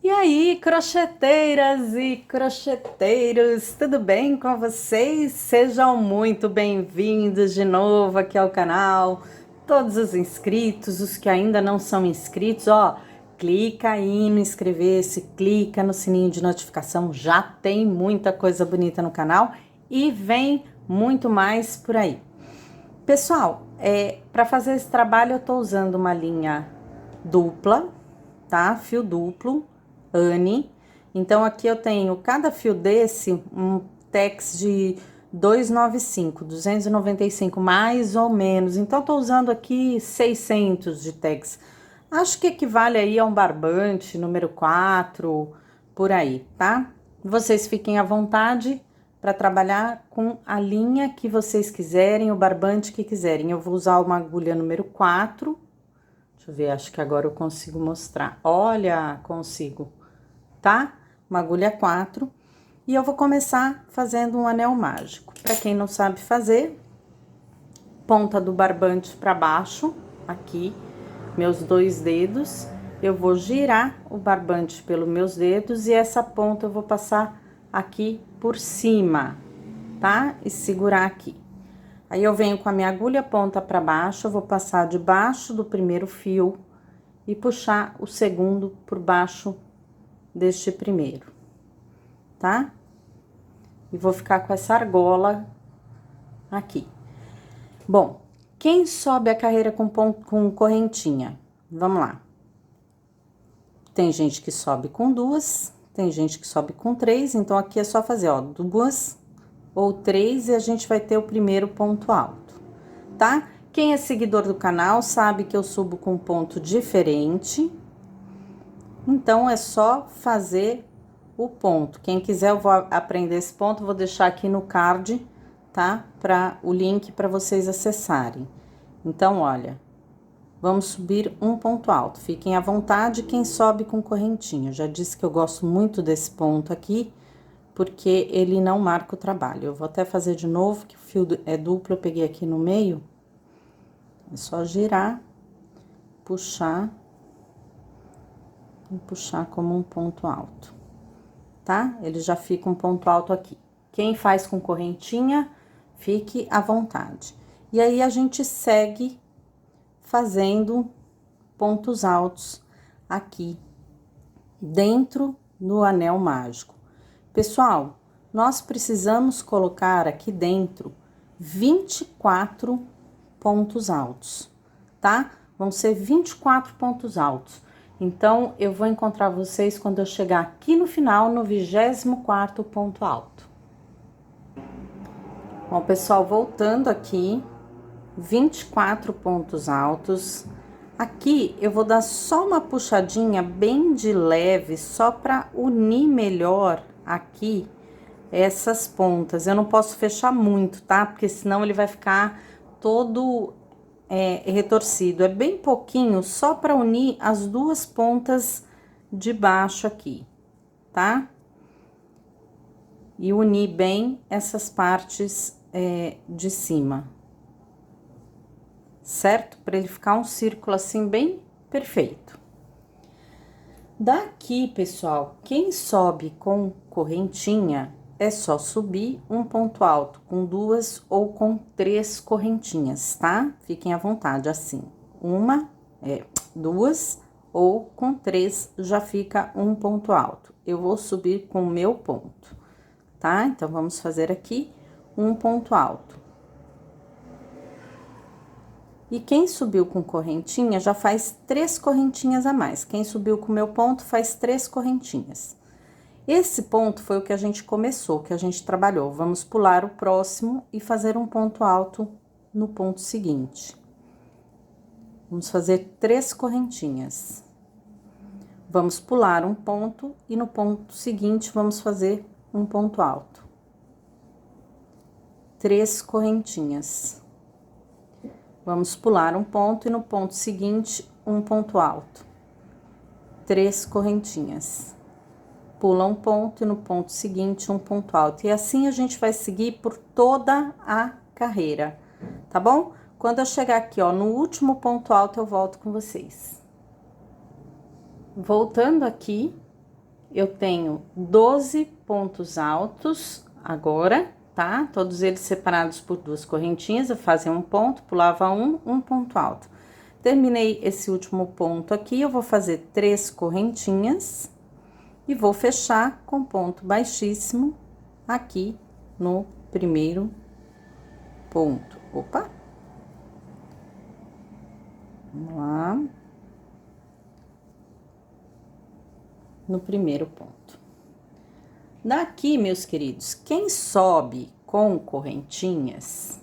E aí, crocheteiras e crocheteiros, tudo bem com vocês? Sejam muito bem-vindos de novo aqui ao canal. Todos os inscritos, os que ainda não são inscritos, ó, clica aí no inscrever-se, clica no sininho de notificação, já tem muita coisa bonita no canal e vem muito mais por aí. Pessoal, para fazer esse trabalho eu tô usando uma linha dupla, tá? Fio duplo, Anne. Então, aqui eu tenho cada fio desse, um tex de 295 mais ou menos. Então, eu tô usando aqui 600 de tex. Acho que equivale aí a um barbante, número 4, por aí, tá? Vocês fiquem à vontade para trabalhar com a linha que vocês quiserem, o barbante que quiserem. Eu vou usar uma agulha número 4. Deixa eu ver, acho que agora eu consigo mostrar. Olha, consigo, tá? Uma agulha 4. E eu vou começar fazendo um anel mágico. Para quem não sabe fazer, ponta do barbante para baixo, aqui, meus 2 dedos. Eu vou girar o barbante pelos meus dedos e essa ponta eu vou passar aqui por cima, tá? E segurar aqui. Aí, eu venho com a minha agulha ponta para baixo, eu vou passar debaixo do primeiro fio e puxar o segundo por baixo deste primeiro, tá? E vou ficar com essa argola aqui. Bom, quem sobe a carreira com correntinha? Vamos lá. Tem gente que sobe com 2, tem gente que sobe com 3, então aqui é só fazer, ó, 2 ou 3 e a gente vai ter o primeiro ponto alto, tá? Quem é seguidor do canal sabe que eu subo com um ponto diferente, então é só fazer o ponto. Quem quiser, eu vou aprender esse ponto, vou deixar aqui no card, tá? Para o link para vocês acessarem. Então, olha, vamos subir um ponto alto. Fiquem à vontade quem sobe com correntinha. Já disse que eu gosto muito desse ponto aqui, porque ele não marca o trabalho. Eu vou até fazer de novo, que o fio é duplo, eu peguei aqui no meio. É só girar, puxar e puxar como um ponto alto, tá? Ele já fica um ponto alto aqui. Quem faz com correntinha, fique à vontade. E aí, a gente segue fazendo pontos altos aqui dentro do anel mágico. Pessoal, nós precisamos colocar aqui dentro 24 pontos altos, tá? Vão ser 24 pontos altos. Então, eu vou encontrar vocês quando eu chegar aqui no final, no 24º ponto alto. Bom, pessoal, voltando aqui, 24 pontos altos. Aqui, eu vou dar só uma puxadinha bem de leve, só para unir melhor aqui essas pontas. Eu não posso fechar muito, tá? Porque senão ele vai ficar todo retorcido. É bem pouquinho, só para unir as duas pontas de baixo aqui, tá? E unir bem essas partes de cima, certo? Para ele ficar um círculo assim bem perfeito. Daqui, pessoal, quem sobe com correntinha é só subir um ponto alto com 2 ou com 3 correntinhas, tá? Fiquem à vontade, assim. 2 ou com 3 já fica um ponto alto. Eu vou subir com o meu ponto, tá? Então, vamos fazer aqui um ponto alto. E quem subiu com correntinha já faz 3 correntinhas a mais. Quem subiu com o meu ponto faz 3 correntinhas. Esse ponto foi o que a gente começou, que a gente trabalhou. Vamos pular o próximo e fazer um ponto alto no ponto seguinte. Vamos fazer 3 correntinhas. Vamos pular um ponto e no ponto seguinte vamos fazer um ponto alto. 3 correntinhas. Vamos pular um ponto e no ponto seguinte um ponto alto. 3 correntinhas. Pula um ponto e no ponto seguinte um ponto alto. E assim a gente vai seguir por toda a carreira, tá bom? Quando eu chegar aqui, ó, no último ponto alto, eu volto com vocês. Voltando aqui, eu tenho 12 pontos altos agora, tá? Todos eles separados por 2 correntinhas, eu fazia um ponto, pulava um ponto alto. Terminei esse último ponto aqui, eu vou fazer 3 correntinhas e vou fechar com ponto baixíssimo aqui no primeiro ponto. Opa! Vamos lá. No primeiro ponto. Daqui, meus queridos, quem sobe com correntinhas,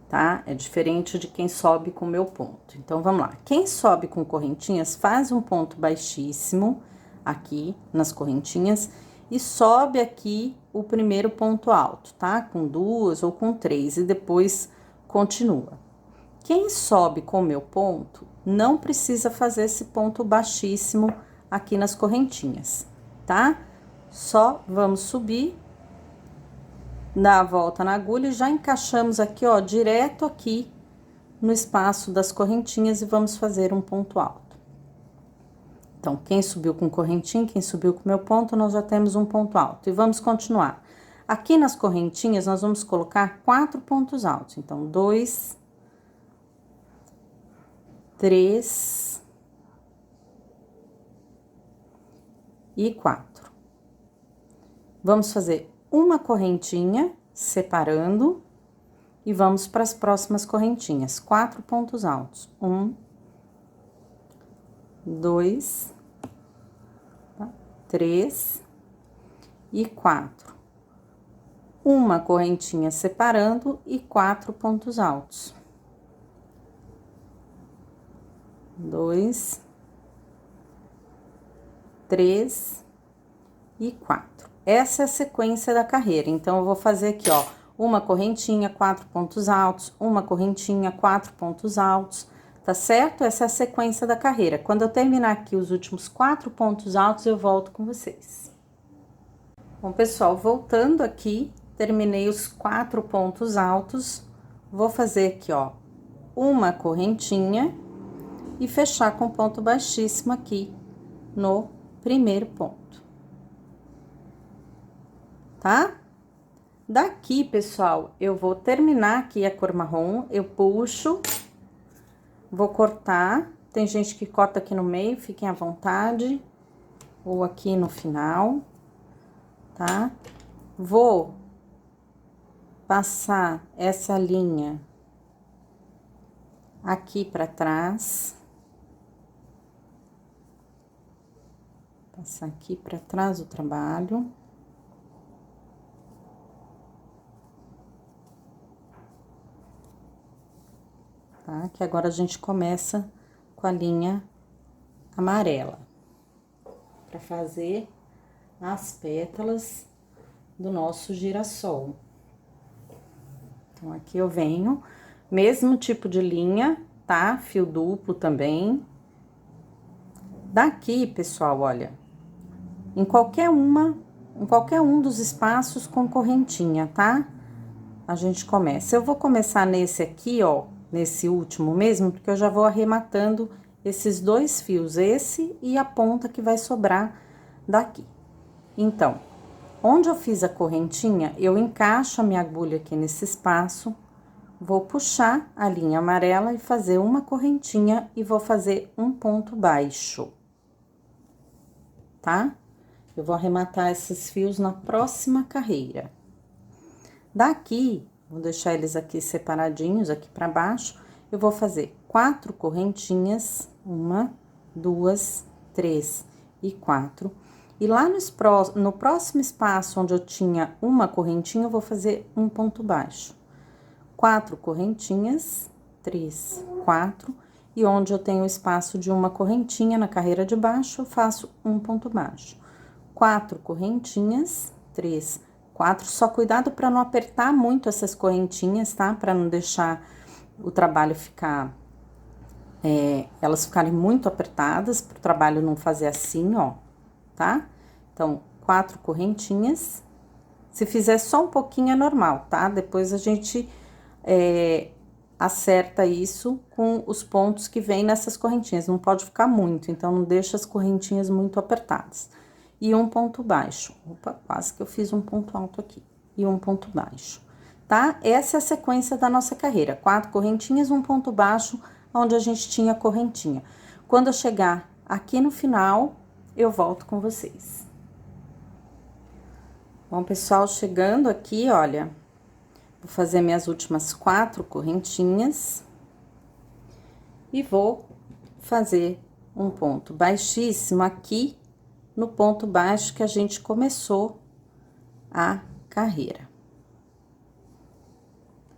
tá? É diferente de quem sobe com meu ponto. Então, vamos lá. Quem sobe com correntinhas, faz um ponto baixíssimo aqui nas correntinhas e sobe aqui o primeiro ponto alto, tá? Com 2 ou com 3 e depois continua. Quem sobe com meu ponto, não precisa fazer esse ponto baixíssimo aqui nas correntinhas, tá? Só vamos subir, dar a volta na agulha e já encaixamos aqui, ó, direto aqui no espaço das correntinhas e vamos fazer um ponto alto. Então, quem subiu com correntinha, quem subiu com meu ponto, nós já temos um ponto alto. E vamos continuar. Aqui nas correntinhas, nós vamos colocar 4 pontos altos. Então, 2, 3... e 4. Vamos fazer uma correntinha separando e vamos para as próximas correntinhas. 4 pontos altos. 1, 2, 3 e 4. Uma correntinha separando e 4 pontos altos. 2, 3 e 4. Essa é a sequência da carreira. Então, eu vou fazer aqui, ó, uma correntinha, 4 pontos altos, uma correntinha, 4 pontos altos, tá certo? Essa é a sequência da carreira. Quando eu terminar aqui os últimos 4 pontos altos, eu volto com vocês. Bom, pessoal, voltando aqui, terminei os 4 pontos altos, vou fazer aqui, ó, uma correntinha e fechar com ponto baixíssimo aqui no primeiro ponto, tá? Daqui, pessoal, eu vou terminar aqui a cor marrom, eu puxo, vou cortar, tem gente que corta aqui no meio, fiquem à vontade, ou aqui no final, tá? Vou passar essa linha aqui pra trás. Passar aqui para trás do trabalho. Tá? Que agora a gente começa com a linha amarela. Para fazer as pétalas do nosso girassol. Então, aqui eu venho, mesmo tipo de linha, tá? Fio duplo também. Daqui, pessoal, olha, em qualquer um dos espaços com correntinha, tá? A gente começa. Eu vou começar nesse aqui, ó, nesse último mesmo, porque eu já vou arrematando esses 2 fios, esse e a ponta que vai sobrar daqui. Então, onde eu fiz a correntinha, eu encaixo a minha agulha aqui nesse espaço, vou puxar a linha amarela e fazer uma correntinha e vou fazer um ponto baixo, tá? Eu vou arrematar esses fios na próxima carreira. Daqui, vou deixar eles aqui separadinhos, aqui pra baixo, eu vou fazer 4 correntinhas, 1, 2, 3 e 4. E lá no próximo espaço, onde eu tinha uma correntinha, eu vou fazer um ponto baixo. 4 correntinhas, 3, 4, e onde eu tenho espaço de uma correntinha na carreira de baixo, eu faço um ponto baixo. 4 correntinhas, 3, 4, só cuidado para não apertar muito essas correntinhas, tá? Para não deixar o trabalho ficar, elas ficarem muito apertadas, para o trabalho não fazer assim, ó, tá? Então, 4 correntinhas, se fizer só um pouquinho é normal, tá? Depois a gente acerta isso com os pontos que vem nessas correntinhas, não pode ficar muito, então não deixa as correntinhas muito apertadas. e um ponto baixo. Opa, quase que eu fiz um ponto alto aqui. E um ponto baixo, tá? Essa é a sequência da nossa carreira. 4 correntinhas, um ponto baixo, onde a gente tinha correntinha. Quando eu chegar aqui no final, eu volto com vocês. Bom, pessoal, chegando aqui, olha, vou fazer minhas últimas 4 correntinhas. E vou fazer um ponto baixíssimo aqui no ponto baixo que a gente começou a carreira.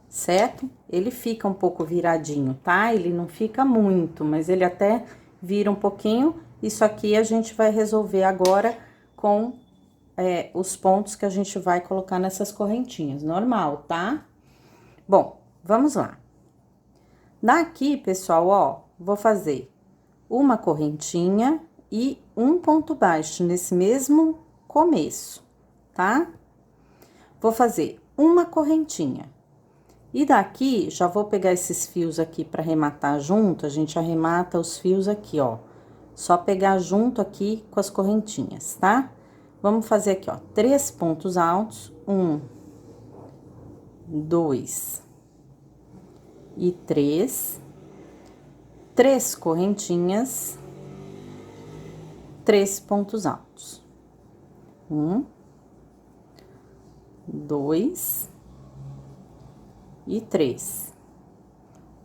Certo? Ele fica um pouco viradinho, tá? Ele não fica muito, mas ele até vira um pouquinho. Isso aqui a gente vai resolver agora com os pontos que a gente vai colocar nessas correntinhas, normal, tá? Bom, vamos lá. Daqui, pessoal, ó, vou fazer uma correntinha e um ponto baixo nesse mesmo começo, tá? Vou fazer uma correntinha. E daqui, já vou pegar esses fios aqui para arrematar junto, a gente arremata os fios aqui, ó. Só pegar junto aqui com as correntinhas, tá? Vamos fazer aqui, ó, 3 pontos altos, 1, 2 e 3 correntinhas, 3 pontos altos. 1, 2 e 3.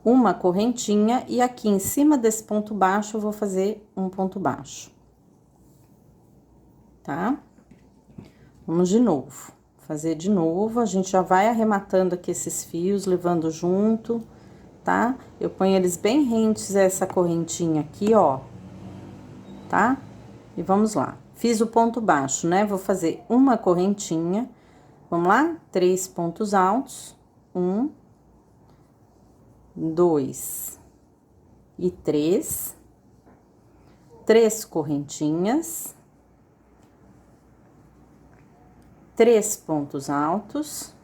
Uma correntinha e aqui em cima desse ponto baixo eu vou fazer um ponto baixo. Tá? Vamos de novo. Fazer de novo, a gente já vai arrematando aqui esses fios, levando junto, tá? Eu ponho eles bem rentes a essa correntinha aqui, ó, tá? E vamos lá. Fiz o ponto baixo, né? Vou fazer uma correntinha, vamos lá? 3 pontos altos, 1, 2 e 3 correntinhas, 3 pontos altos,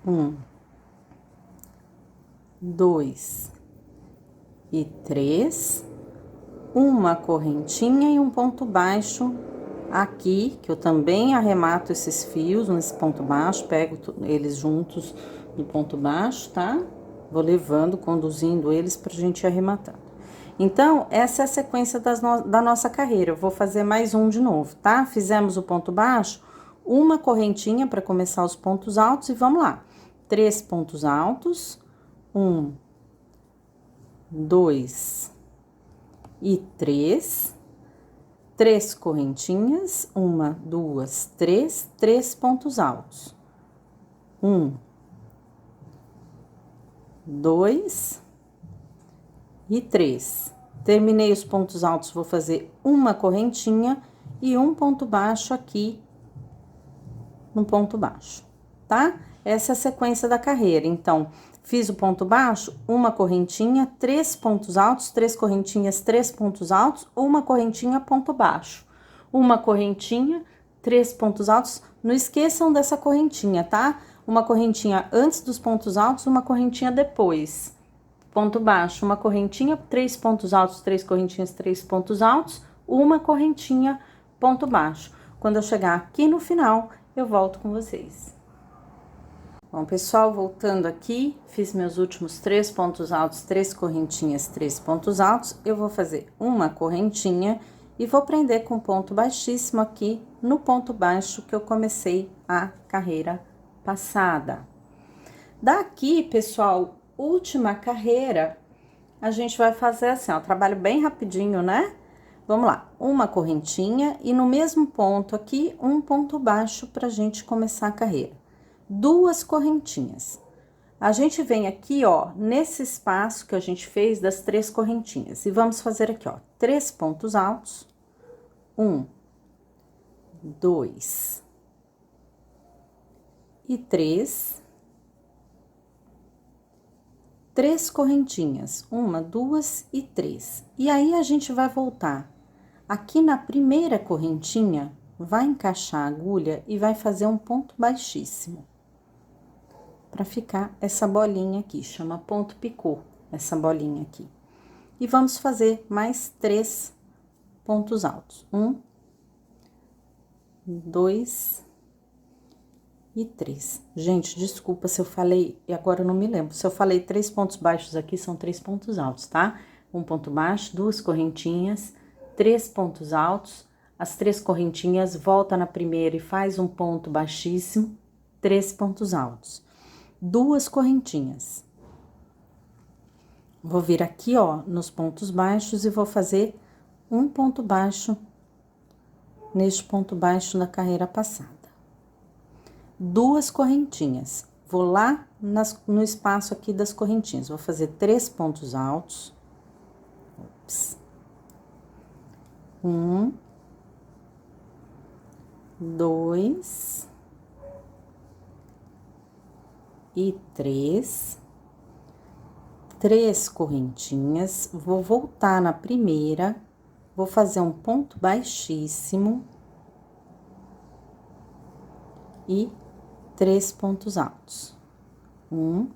1, 2 e 3, uma correntinha e um ponto baixo aqui, que eu também arremato esses fios nesse ponto baixo, pego eles juntos no ponto baixo, tá? Vou levando, conduzindo eles pra gente arrematar. Então, essa é a sequência da nossa carreira. Eu vou fazer mais um de novo, tá? Fizemos o ponto baixo, uma correntinha para começar os pontos altos e vamos lá. 3 pontos altos, 1, 2 e 3 correntinhas, 1, 2, 3 pontos altos. 1, 2 e 3. Terminei os pontos altos, vou fazer uma correntinha e um ponto baixo aqui no ponto baixo, tá? Essa é a sequência da carreira. Então, fiz o ponto baixo, uma correntinha, 3 pontos altos, 3 correntinhas, 3 pontos altos, uma correntinha, ponto baixo. Uma correntinha, 3 pontos altos. Não esqueçam dessa correntinha, tá? Uma correntinha antes dos pontos altos, uma correntinha depois. Ponto baixo, uma correntinha, 3 pontos altos, 3 correntinhas, 3 pontos altos, uma correntinha, ponto baixo. Quando eu chegar aqui no final, eu volto com vocês. Bom, pessoal, voltando aqui, fiz meus últimos 3 pontos altos, 3 correntinhas, 3 pontos altos. Eu vou fazer uma correntinha e vou prender com ponto baixíssimo aqui no ponto baixo que eu comecei a carreira passada. Daqui, pessoal, última carreira, a gente vai fazer assim, ó, trabalho bem rapidinho, né? Vamos lá, uma correntinha e no mesmo ponto aqui, um ponto baixo pra gente começar a carreira. 2 correntinhas. A gente vem aqui, ó, nesse espaço que a gente fez das 3 correntinhas. E vamos fazer aqui, ó, 3 pontos altos. 1, 2 e 3 correntinhas, 1, 2 e 3. E aí, a gente vai voltar aqui na primeira correntinha, vai encaixar a agulha e vai fazer um ponto baixíssimo. Pra ficar essa bolinha aqui, chama ponto picô, essa bolinha aqui. E vamos fazer mais 3 pontos altos. 1, 2 e 3. Gente, desculpa se eu falei, e agora eu não me lembro. Se eu falei 3 pontos baixos aqui, são 3 pontos altos, tá? Um ponto baixo, 2 correntinhas, 3 pontos altos. As 3 correntinhas, volta na primeira e faz um ponto baixíssimo, 3 pontos altos. 2 correntinhas. Vou vir aqui, ó, nos pontos baixos e vou fazer um ponto baixo neste ponto baixo da carreira passada. 2 correntinhas. Vou lá no espaço aqui das correntinhas. Vou fazer 3 pontos altos. Ops. 1, 2 e 3. 3 correntinhas. Vou voltar na primeira. Vou fazer um ponto baixíssimo. E 3 pontos altos. 1,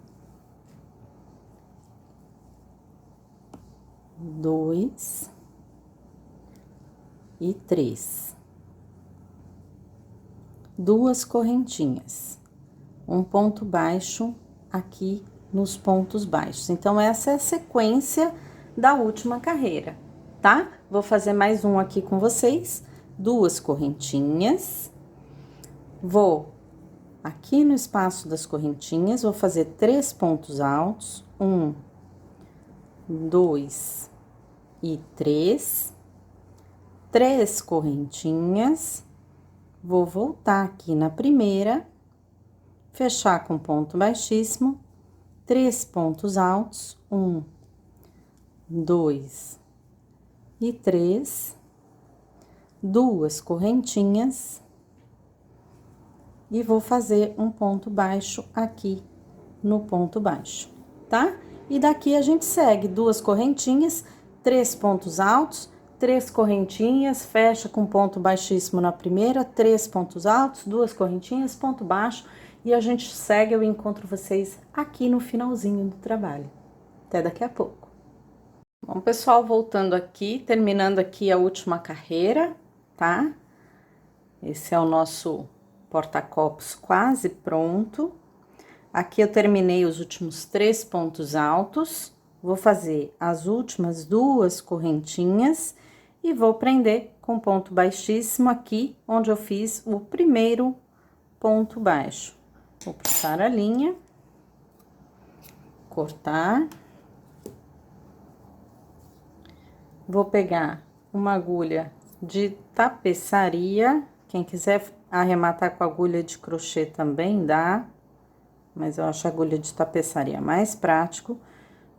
2 e 3. 2 correntinhas. Um ponto baixo aqui nos pontos baixos. Então, essa é a sequência da última carreira, tá? Vou fazer mais um aqui com vocês. 2 correntinhas. Vou aqui no espaço das correntinhas, vou fazer 3 pontos altos. 1, 2 e 3. 3 correntinhas. Vou voltar aqui na primeira, fechar com ponto baixíssimo, 3 pontos altos. 1, 2 e 3. 2 correntinhas. E vou fazer um ponto baixo aqui no ponto baixo, tá? E daqui a gente segue 2 correntinhas, 3 pontos altos, 3 correntinhas, fecha com ponto baixíssimo na primeira, 3 pontos altos, 2 correntinhas, ponto baixo, e a gente segue. Eu encontro vocês aqui no finalzinho do trabalho. Até daqui a pouco. Bom, pessoal, voltando aqui, terminando aqui a última carreira, tá? Esse é o nosso porta-copos quase pronto. Aqui eu terminei os últimos 3 pontos altos. Vou fazer as últimas 2 correntinhas e vou prender com ponto baixíssimo aqui, onde eu fiz o primeiro ponto baixo. Vou puxar a linha, cortar. Vou pegar uma agulha de tapeçaria. Quem quiser arrematar com agulha de crochê também dá, mas eu acho a agulha de tapeçaria mais prático.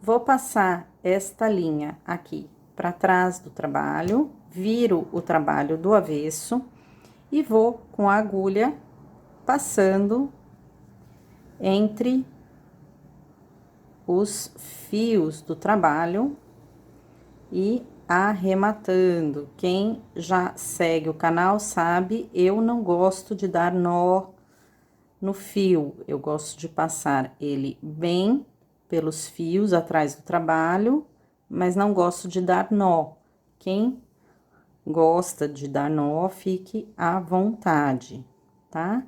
Vou passar esta linha aqui para trás do trabalho, viro o trabalho do avesso e vou com a agulha passando entre os fios do trabalho e arrematando. Quem já segue o canal sabe, eu não gosto de dar nó no fio, eu gosto de passar ele bem pelos fios atrás do trabalho, mas não gosto de dar nó. Quem gosta de dar nó, fique à vontade, tá?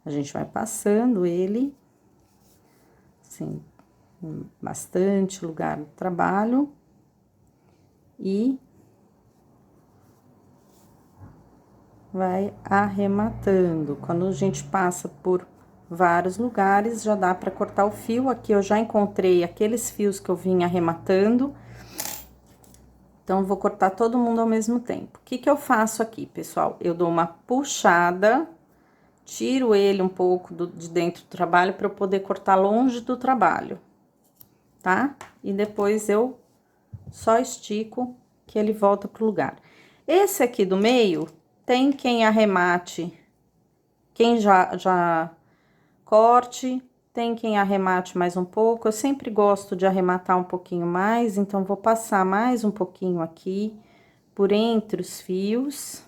A gente vai passando ele, assim, bastante lugar do trabalho. E vai arrematando. Quando a gente passa por vários lugares, já dá para cortar o fio. Aqui eu já encontrei aqueles fios que eu vim arrematando. Então, eu vou cortar todo mundo ao mesmo tempo. O que que eu faço aqui, pessoal? Eu dou uma puxada, tiro ele um pouco de dentro do trabalho para eu poder cortar longe do trabalho, tá? E depois eu só estico que ele volta pro lugar. Esse aqui do meio, tem quem arremate, quem já corte, tem quem arremate mais um pouco. Eu sempre gosto de arrematar um pouquinho mais, então vou passar mais um pouquinho aqui, por entre os fios,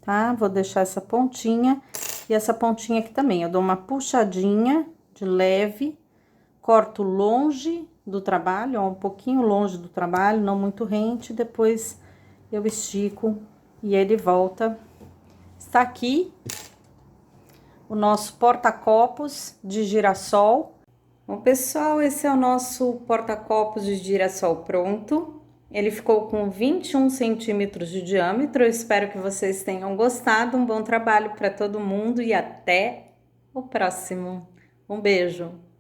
tá? Vou deixar essa pontinha, e essa pontinha aqui também, eu dou uma puxadinha de leve, corto longe do trabalho, ó, um pouquinho longe do trabalho, não muito rente, depois eu estico e ele volta. Está aqui o nosso porta-copos de girassol. Bom, pessoal, esse é o nosso porta-copos de girassol pronto. Ele ficou com 21 centímetros de diâmetro. Eu espero que vocês tenham gostado. Um bom trabalho para todo mundo e até o próximo. Um beijo!